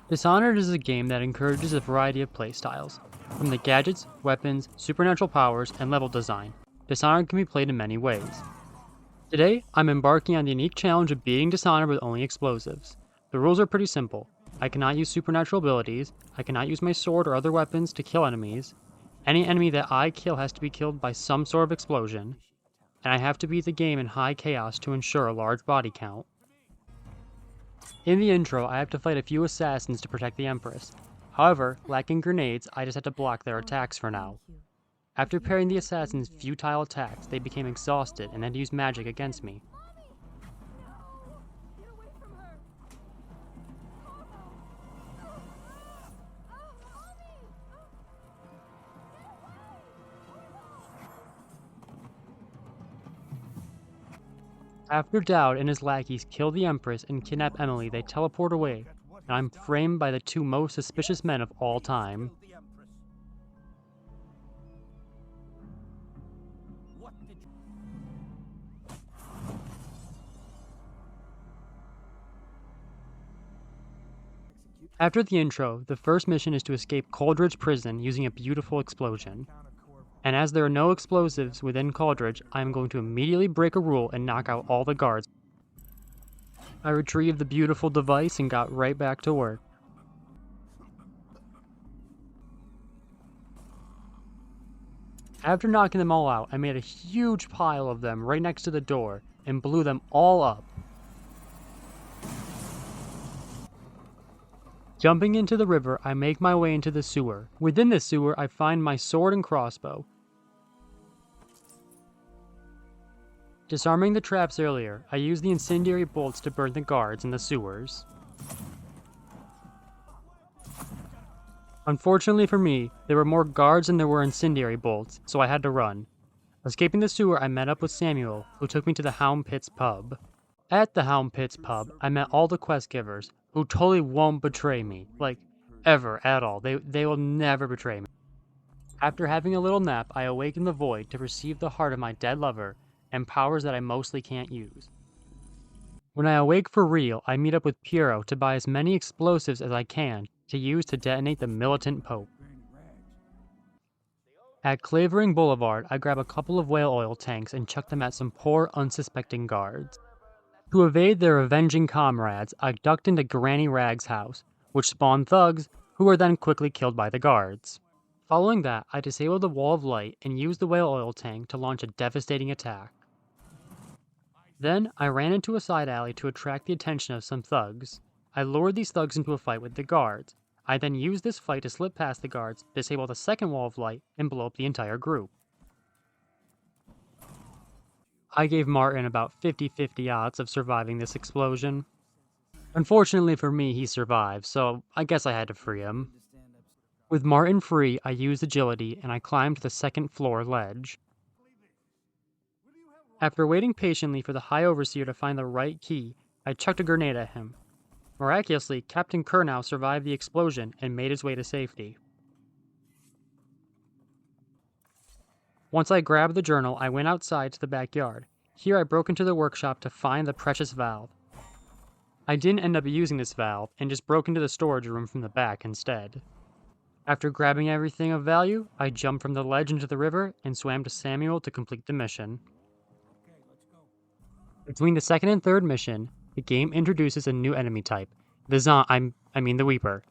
Dishonored is a game that encourages a variety of playstyles. From the gadgets, weapons, supernatural powers, and level design, Dishonored can be played in many ways. Today, I'm embarking on the unique challenge of beating Dishonored with only explosives. The rules are pretty simple. I cannot use supernatural abilities, I cannot use my sword or other weapons to kill enemies, any enemy that I kill has to be killed by some sort of explosion, and I have to beat the game in high chaos to ensure a large body count. In the intro, I have to fight a few assassins to protect the Empress. However, lacking grenades, I just had to block their attacks for now. After parrying the assassins' futile attacks, they became exhausted and had to use magic against me. After Dowd and his lackeys kill the Empress and kidnap Emily, they teleport away, and I'm framed by the two most suspicious men of all time. After the intro, the first mission is to escape Coldridge Prison using a beautiful explosion. And as there are no explosives within Coldridge, I am going to immediately break a rule and knock out all the guards. I retrieved the beautiful device and got right back to work. After knocking them all out, I made a huge pile of them right next to the door and blew them all up. Jumping into the river, I make my way into the sewer. Within the sewer, I find my sword and crossbow. Disarming the traps earlier, I use the incendiary bolts to burn the guards in the sewers. Unfortunately for me, there were more guards than there were incendiary bolts, so I had to run. Escaping the sewer, I met up with Samuel, who took me to the Hound Pits pub. At the Hound Pits pub, I met all the quest givers, who totally won't betray me. Like, ever, at all. They will never betray me. After having a little nap, I awaken the void to receive the heart of my dead lover, and powers that I mostly can't use. When I awake for real, I meet up with Piero to buy as many explosives as I can to use to detonate the militant Pope. At Clavering Boulevard, I grab a couple of whale oil tanks and chuck them at some poor, unsuspecting guards. To evade their avenging comrades, I ducked into Granny Rag's house, which spawned thugs, who were then quickly killed by the guards. Following that, I disabled the wall of light and used the whale oil tank to launch a devastating attack. Then, I ran into a side alley to attract the attention of some thugs. I lured these thugs into a fight with the guards. I then used this fight to slip past the guards, disable the second wall of light, and blow up the entire group. I gave Martin about 50-50 odds of surviving this explosion. Unfortunately for me, he survived, so I guess I had to free him. With Martin free, I used agility and I climbed to the second floor ledge. After waiting patiently for the High Overseer to find the right key, I chucked a grenade at him. Miraculously, Captain Kurnow survived the explosion and made his way to safety. Once I grabbed the journal, I went outside to the backyard. Here I broke into the workshop to find the precious valve. I didn't end up using this valve, and just broke into the storage room from the back instead. After grabbing everything of value, I jumped from the ledge into the river and swam to Samuel to complete the mission. Between the second and third mission, the game introduces a new enemy type, the Weeper.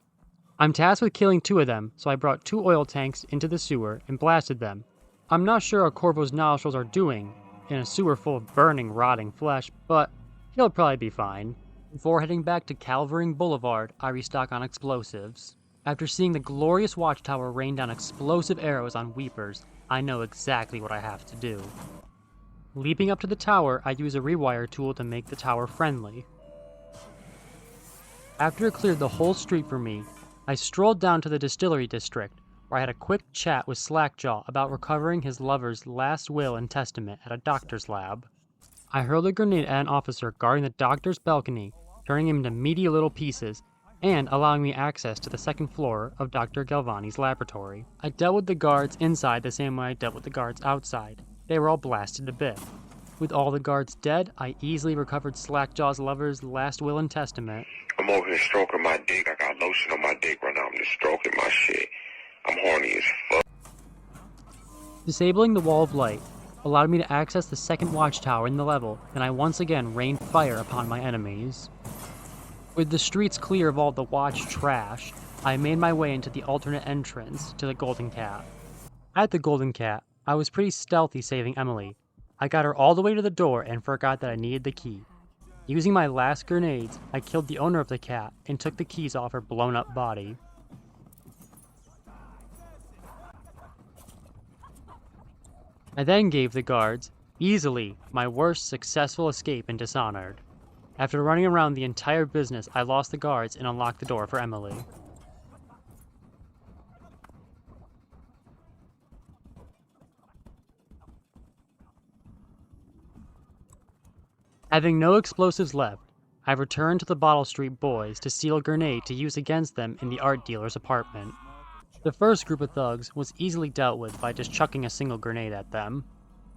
I'm tasked with killing two of them, so I brought 2 oil tanks into the sewer and blasted them. I'm not sure how Corvo's nostrils are doing in a sewer full of burning, rotting flesh, but he'll probably be fine. Before heading back to Clavering Boulevard, I restock on explosives. After seeing the glorious watchtower rain down explosive arrows on Weepers, I know exactly what I have to do. Leaping up to the tower, I use a rewire tool to make the tower friendly. After it cleared the whole street for me, I strolled down to the distillery district, where I had a quick chat with Slackjaw about recovering his lover's last will and testament at a doctor's lab. I hurled a grenade at an officer guarding the doctor's balcony, turning him into meaty little pieces, and allowing me access to the second floor of Dr. Galvani's laboratory. I dealt with the guards inside the same way I dealt with the guards outside. They were all blasted to bits. With all the guards dead, I easily recovered Slackjaw's lover's last will and testament. I'm over here stroking my dick. I got lotion on my dick right now. I'm just stroking my shit. I'm horny as fuck. Disabling the wall of light allowed me to access the second watchtower in the level, and I once again rained fire upon my enemies. With the streets clear of all the watch trash, I made my way into the alternate entrance to the Golden Cat. At the Golden Cat, I was pretty stealthy saving Emily. I got her all the way to the door and forgot that I needed the key. Using my last grenades, I killed the owner of the cat and took the keys off her blown-up body. I then gave the guards, easily, my worst successful escape in Dishonored. After running around the entire business, I lost the guards and unlocked the door for Emily. Having no explosives left, I returned to the Bottle Street boys to steal a grenade to use against them in the art dealer's apartment. The first group of thugs was easily dealt with by just chucking a single grenade at them.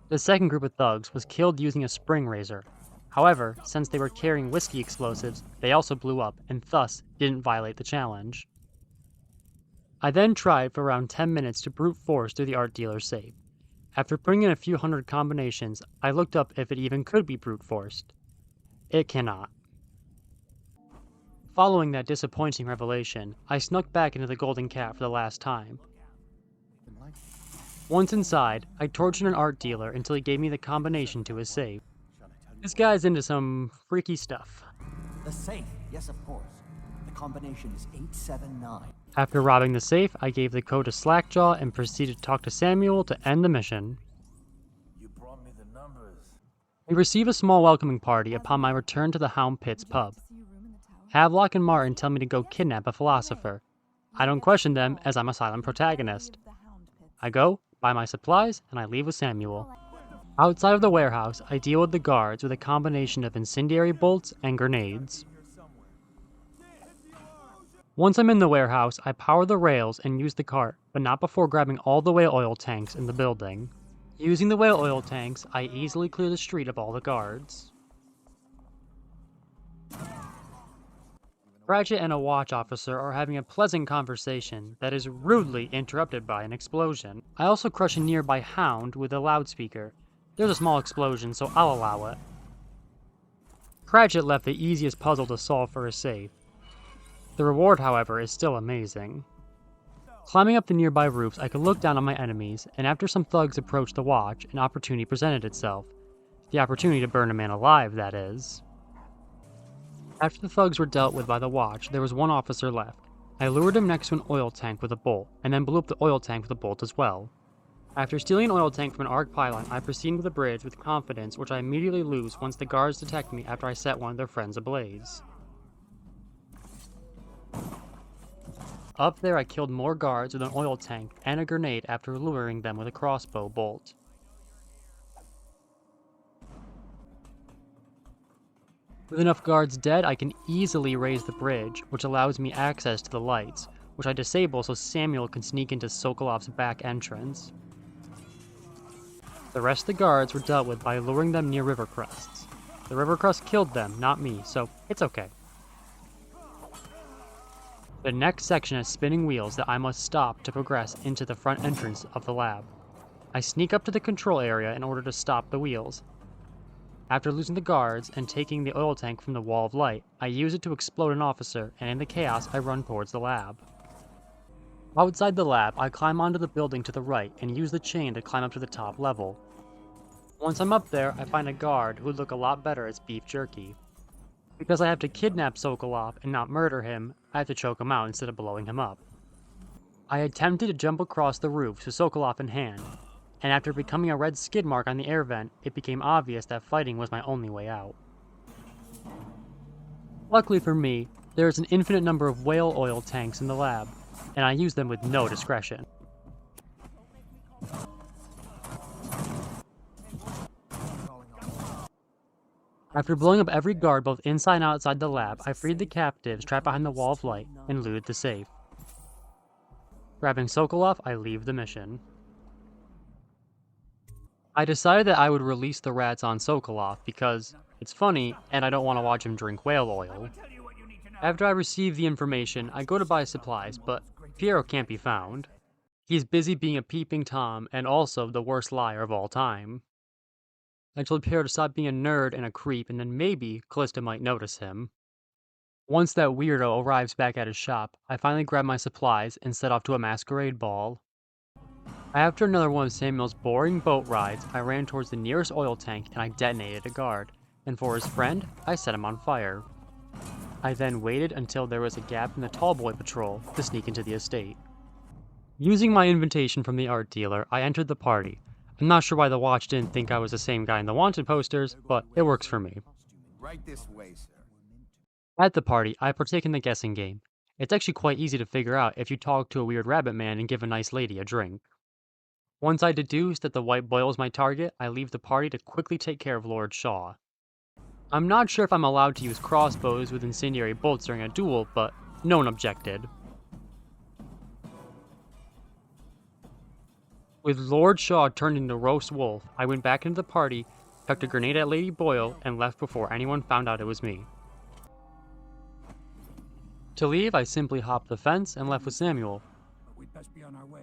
The second group of thugs was killed using a spring razor. However, since they were carrying whiskey explosives, they also blew up and thus didn't violate the challenge. I then tried for around 10 minutes to brute force through the art dealer's safe. After putting in a few hundred combinations, I looked up if it even could be brute forced. It cannot. Following that disappointing revelation, I snuck back into the Golden Cat for the last time. Once inside, I tortured an art dealer until he gave me the combination to his safe. This guy's into some freaky stuff. The safe, yes of course. The combination is 879. After robbing the safe, I gave the code to Slackjaw and proceeded to talk to Samuel to end the mission. You brought me the numbers. We receive a small welcoming party upon my return to the Hound Pits pub. Havelock and Martin tell me to go kidnap a philosopher. I don't question them, as I'm a silent protagonist. I go, buy my supplies, and I leave with Samuel. Outside of the warehouse, I deal with the guards with a combination of incendiary bolts and grenades. Once I'm in the warehouse, I power the rails and use the cart, but not before grabbing all the whale oil tanks in the building. Using the whale oil tanks, I easily clear the street of all the guards. Cratchit and a watch officer are having a pleasant conversation that is rudely interrupted by an explosion. I also crush a nearby hound with a loudspeaker. There's a small explosion, so I'll allow it. Cratchit left the easiest puzzle to solve for his safe. The reward, however, is still amazing. Climbing up the nearby roofs, I could look down on my enemies, and after some thugs approached the watch, an opportunity presented itself. The opportunity to burn a man alive, that is. After the thugs were dealt with by the watch, there was one officer left. I lured him next to an oil tank with a bolt, and then blew up the oil tank with a bolt as well. After stealing an oil tank from an arc pylon, I proceed to the bridge with confidence, which I immediately lose once the guards detect me after I set one of their friends ablaze. Up there, I killed more guards with an oil tank and a grenade after luring them with a crossbow bolt. With enough guards dead, I can easily raise the bridge, which allows me access to the lights, which I disable so Samuel can sneak into Sokolov's back entrance. The rest of the guards were dealt with by luring them near river crests. The river crest killed them, not me, so it's okay. The next section has spinning wheels that I must stop to progress into the front entrance of the lab. I sneak up to the control area in order to stop the wheels. After losing the guards and taking the oil tank from the wall of light, I use it to explode an officer, and in the chaos, I run towards the lab. Outside the lab, I climb onto the building to the right and use the chain to climb up to the top level. Once I'm up there, I find a guard who would look a lot better as beef jerky. Because I have to kidnap Sokolov and not murder him, I have to choke him out instead of blowing him up. I attempted to jump across the roof to Sokolov in hand, and after becoming a red skid mark on the air vent, it became obvious that fighting was my only way out. Luckily for me, there is an infinite number of whale oil tanks in the lab, and I use them with no discretion. After blowing up every guard both inside and outside the lab, I freed the captives trapped behind the wall of light and looted the safe. Grabbing Sokolov, I leave the mission. I decided that I would release the rats on Sokolov because it's funny and I don't want to watch him drink whale oil. After I receive the information, I go to buy supplies, but Piero can't be found. He's busy being a peeping Tom and also the worst liar of all time. I told Piero to stop being a nerd and a creep, and then maybe Callista might notice him. Once that weirdo arrives back at his shop, I finally grab my supplies and set off to a masquerade ball. After another one of Samuel's boring boat rides, I ran towards the nearest oil tank and I detonated a guard, and for his friend, I set him on fire. I then waited until there was a gap in the tallboy patrol to sneak into the estate. Using my invitation from the art dealer, I entered the party. I'm not sure why the watch didn't think I was the same guy in the wanted posters, but it works for me. Right this way, sir. At the party, I partake in the guessing game. It's actually quite easy to figure out if you talk to a weird rabbit man and give a nice lady a drink. Once I deduce that the white boil is my target, I leave the party to quickly take care of Lord Shaw. I'm not sure if I'm allowed to use crossbows with incendiary bolts during a duel, but no one objected. With Lord Shaw turned into roast wolf, I went back into the party, tucked a grenade at Lady Boyle, and left before anyone found out it was me. To leave, I simply hopped the fence and left with Samuel. We'd best be on our way.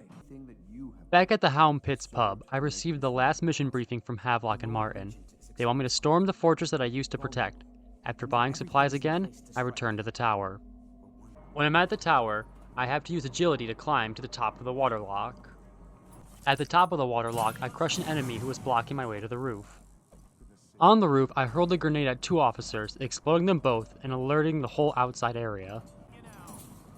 Back at the Hound Pits pub, I received the last mission briefing from Havelock and Martin. They want me to storm the fortress that I used to protect. After buying supplies again, I return to the tower. When I'm at the tower, I have to use agility to climb to the top of the waterlock. At the top of the waterlock, I crush an enemy who was blocking my way to the roof. On the roof, I hurled a grenade at 2 officers, exploding them both and alerting the whole outside area.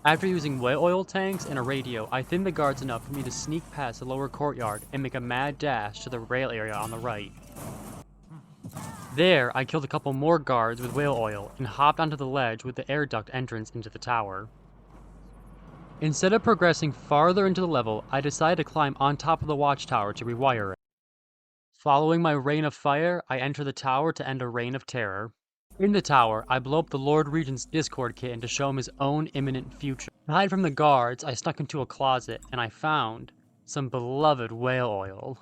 After using whale oil tanks and a radio, I thinned the guards enough for me to sneak past the lower courtyard and make a mad dash to the rail area on the right. There, I killed a couple more guards with whale oil and hopped onto the ledge with the air duct entrance into the tower. Instead of progressing farther into the level, I decided to climb on top of the watchtower to rewire it. Following my rain of fire, I enter the tower to end a reign of terror. In the tower, I blow up the Lord Regent's Discord kitten to show him his own imminent future. To hide from the guards, I snuck into a closet and I found some beloved whale oil.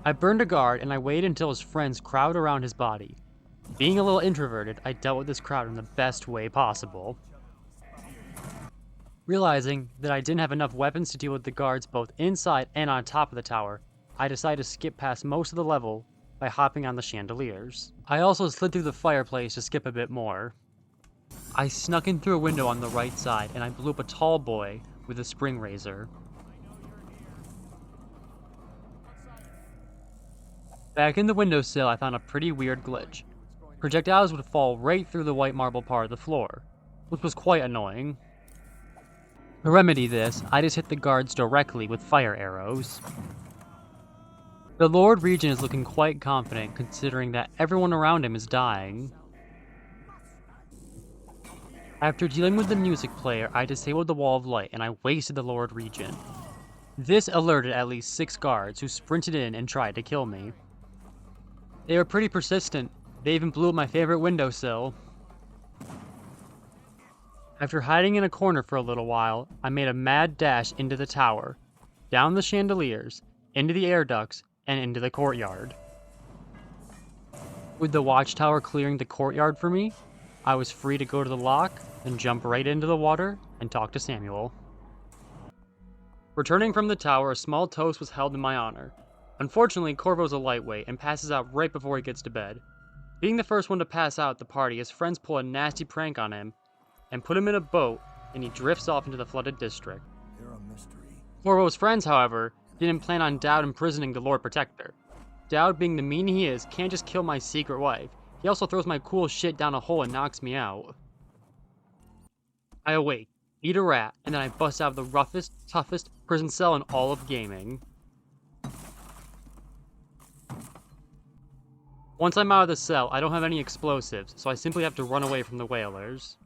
I burned a guard and I waited until his friends crowded around his body. Being a little introverted, I dealt with this crowd in the best way possible. Realizing that I didn't have enough weapons to deal with the guards both inside and on top of the tower, I decided to skip past most of the level by hopping on the chandeliers. I also slid through the fireplace to skip a bit more. I snuck in through a window on the right side and I blew up a tall boy with a spring razor. Back in the windowsill, I found a pretty weird glitch. Projectiles would fall right through the white marble part of the floor, which was quite annoying. To remedy this, I just hit the guards directly with fire arrows. The Lord Regent is looking quite confident considering that everyone around him is dying. After dealing with the music player, I disabled the wall of light and I wasted the Lord Regent. This alerted at least 6 guards who sprinted in and tried to kill me. They were pretty persistent. They even blew up my favorite windowsill. After hiding in a corner for a little while, I made a mad dash into the tower, down the chandeliers, into the air ducts, and into the courtyard. With the watchtower clearing the courtyard for me, I was free to go to the lock and jump right into the water and talk to Samuel. Returning from the tower, a small toast was held in my honor. Unfortunately, Corvo's a lightweight and passes out right before he gets to bed. Being the first one to pass out at the party, his friends pull a nasty prank on him and put him in a boat, and he drifts off into the flooded district. You're a mystery. Corvo's friends, however, didn't plan on Dowd imprisoning the Lord Protector. Dowd, being the mean he is, can't just kill my secret wife. He also throws my cool shit down a hole and knocks me out. I awake, eat a rat, and then I bust out of the roughest, toughest prison cell in all of gaming. Once I'm out of the cell, I don't have any explosives, so I simply have to run away from the whalers.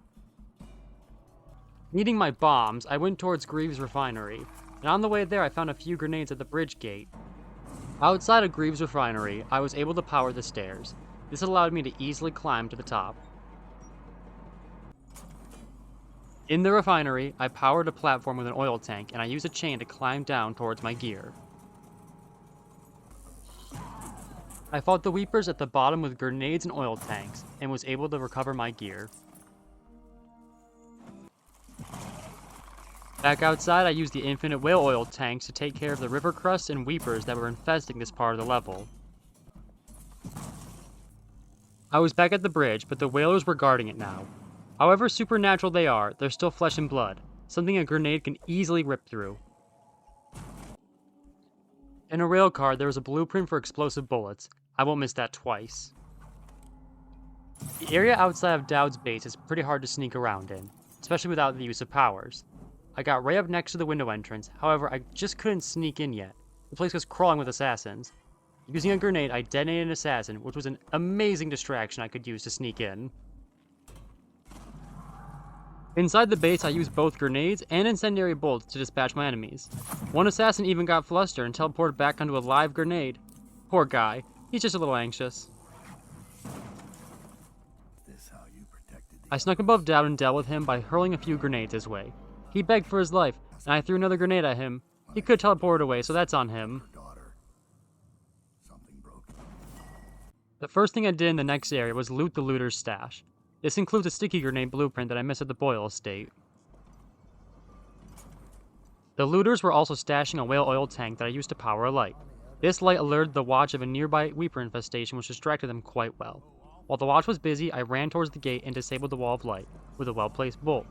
Needing my bombs, I went towards Greaves' refinery, and on the way there I found a few grenades at the bridge gate. Outside of Greaves' refinery, I was able to power the stairs. This allowed me to easily climb to the top. In the refinery, I powered a platform with an oil tank, and I used a chain to climb down towards my gear. I fought the Weepers at the bottom with grenades and oil tanks, and was able to recover my gear. Back outside, I used the infinite whale oil tanks to take care of the river crusts and Weepers that were infesting this part of the level. I was back at the bridge, but the whalers were guarding it now. However supernatural they are, they're still flesh and blood, something a grenade can easily rip through. In a rail car, there was a blueprint for explosive bullets. I won't miss that twice. The area outside of Dowd's base is pretty hard to sneak around in, especially without the use of powers. I got right up next to the window entrance, however I just couldn't sneak in yet. The place was crawling with assassins. Using a grenade, I detonated an assassin, which was an amazing distraction I could use to sneak in. Inside the base, I used both grenades and incendiary bolts to dispatch my enemies. One assassin even got flustered and teleported back onto a live grenade. Poor guy, he's just a little anxious. I snuck above Dowd and dealt with him by hurling a few grenades his way. He begged for his life, and I threw another grenade at him. He could teleport away, so that's on him. The first thing I did in the next area was loot the looter's stash. This includes a sticky grenade blueprint that I missed at the Boyle estate. The looters were also stashing a whale oil tank that I used to power a light. This light alerted the watch of a nearby Weeper infestation, which distracted them quite well. While the watch was busy, I ran towards the gate and disabled the wall of light with a well-placed bolt.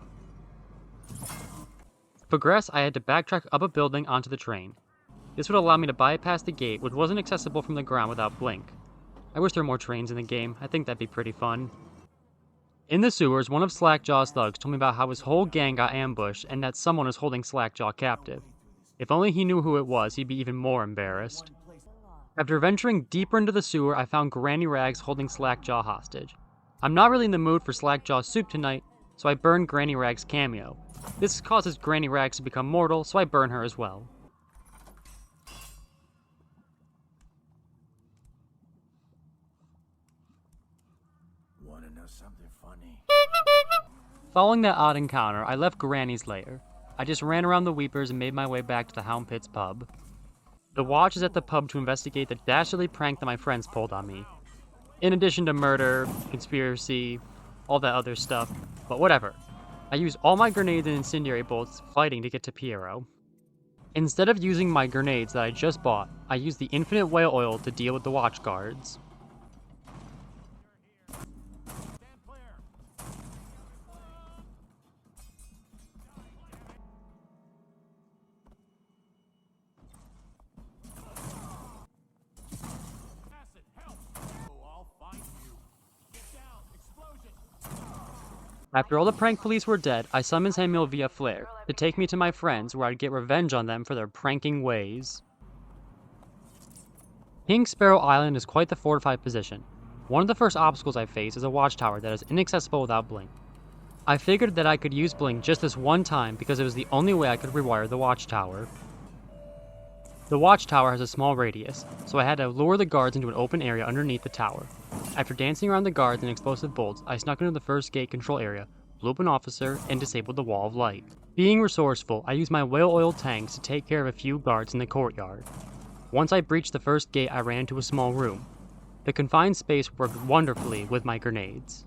To progress, I had to backtrack up a building onto the train. This would allow me to bypass the gate, which wasn't accessible from the ground without blink. I wish there were more trains in the game. I think that'd be pretty fun. In the sewers, one of Slackjaw's thugs told me about how his whole gang got ambushed and that someone is holding Slackjaw captive. If only he knew who it was, he'd be even more embarrassed. After venturing deeper into the sewer, I found Granny Rags holding Slackjaw hostage. I'm not really in the mood for Slackjaw soup tonight, so I burned Granny Rags' cameo. This causes Granny Rags to become mortal, so I burn her as well. Wanna know something funny? Following that odd encounter, I left Granny's lair. I just ran around the Weepers and made my way back to the Hound Pits pub. The watch is at the pub to investigate the dastardly prank that my friends pulled on me. In addition to murder, conspiracy, all that other stuff, but whatever. I used all my grenades and incendiary bolts fighting to get to Piero. Instead of using my grenades that I just bought, I used the infinite whale oil to deal with the watch guards. After all the prank police were dead, I summoned Samuel via flare to take me to my friends where I'd get revenge on them for their pranking ways. King Sparrow Island is quite the fortified position. One of the first obstacles I face is a watchtower that is inaccessible without blink. I figured that I could use blink just this one time because it was the only way I could rewire the watchtower. The watchtower has a small radius, so I had to lure the guards into an open area underneath the tower. After dancing around the guards and explosive bolts, I snuck into the first gate control area, blew up an officer, and disabled the wall of light. Being resourceful, I used my whale oil tanks to take care of a few guards in the courtyard. Once I breached the first gate, I ran into a small room. The confined space worked wonderfully with my grenades.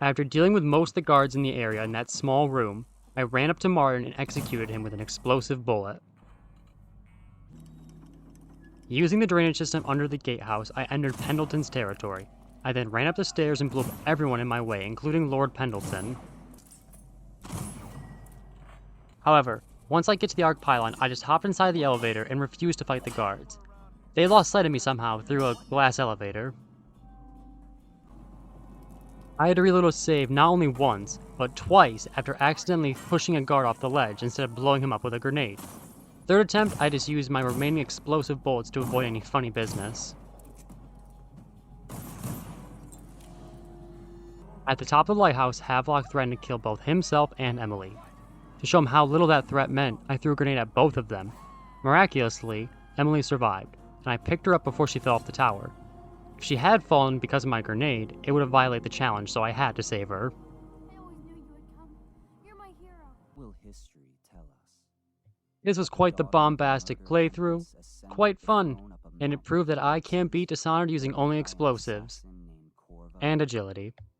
After dealing with most of the guards in the area in that small room, I ran up to Martin and executed him with an explosive bullet. Using the drainage system under the gatehouse, I entered Pendleton's territory. I then ran up the stairs and blew up everyone in my way, including Lord Pendleton. However, once I get to the arc pylon, I just hopped inside the elevator and refused to fight the guards. They lost sight of me somehow through a glass elevator. I had to reload a save not only once, but twice after accidentally pushing a guard off the ledge instead of blowing him up with a grenade. Third attempt, I just used my remaining explosive bullets to avoid any funny business. At the top of the lighthouse, Havelock threatened to kill both himself and Emily. To show him how little that threat meant, I threw a grenade at both of them. Miraculously, Emily survived, and I picked her up before she fell off the tower. she had fallen because of my grenade, it would have violated the challenge, so I had to save her. I always knew you would come. You're my hero. Will history tell us? This was quite the bombastic playthrough, quite fun, and it proved that I can't beat Dishonored using only explosives and agility.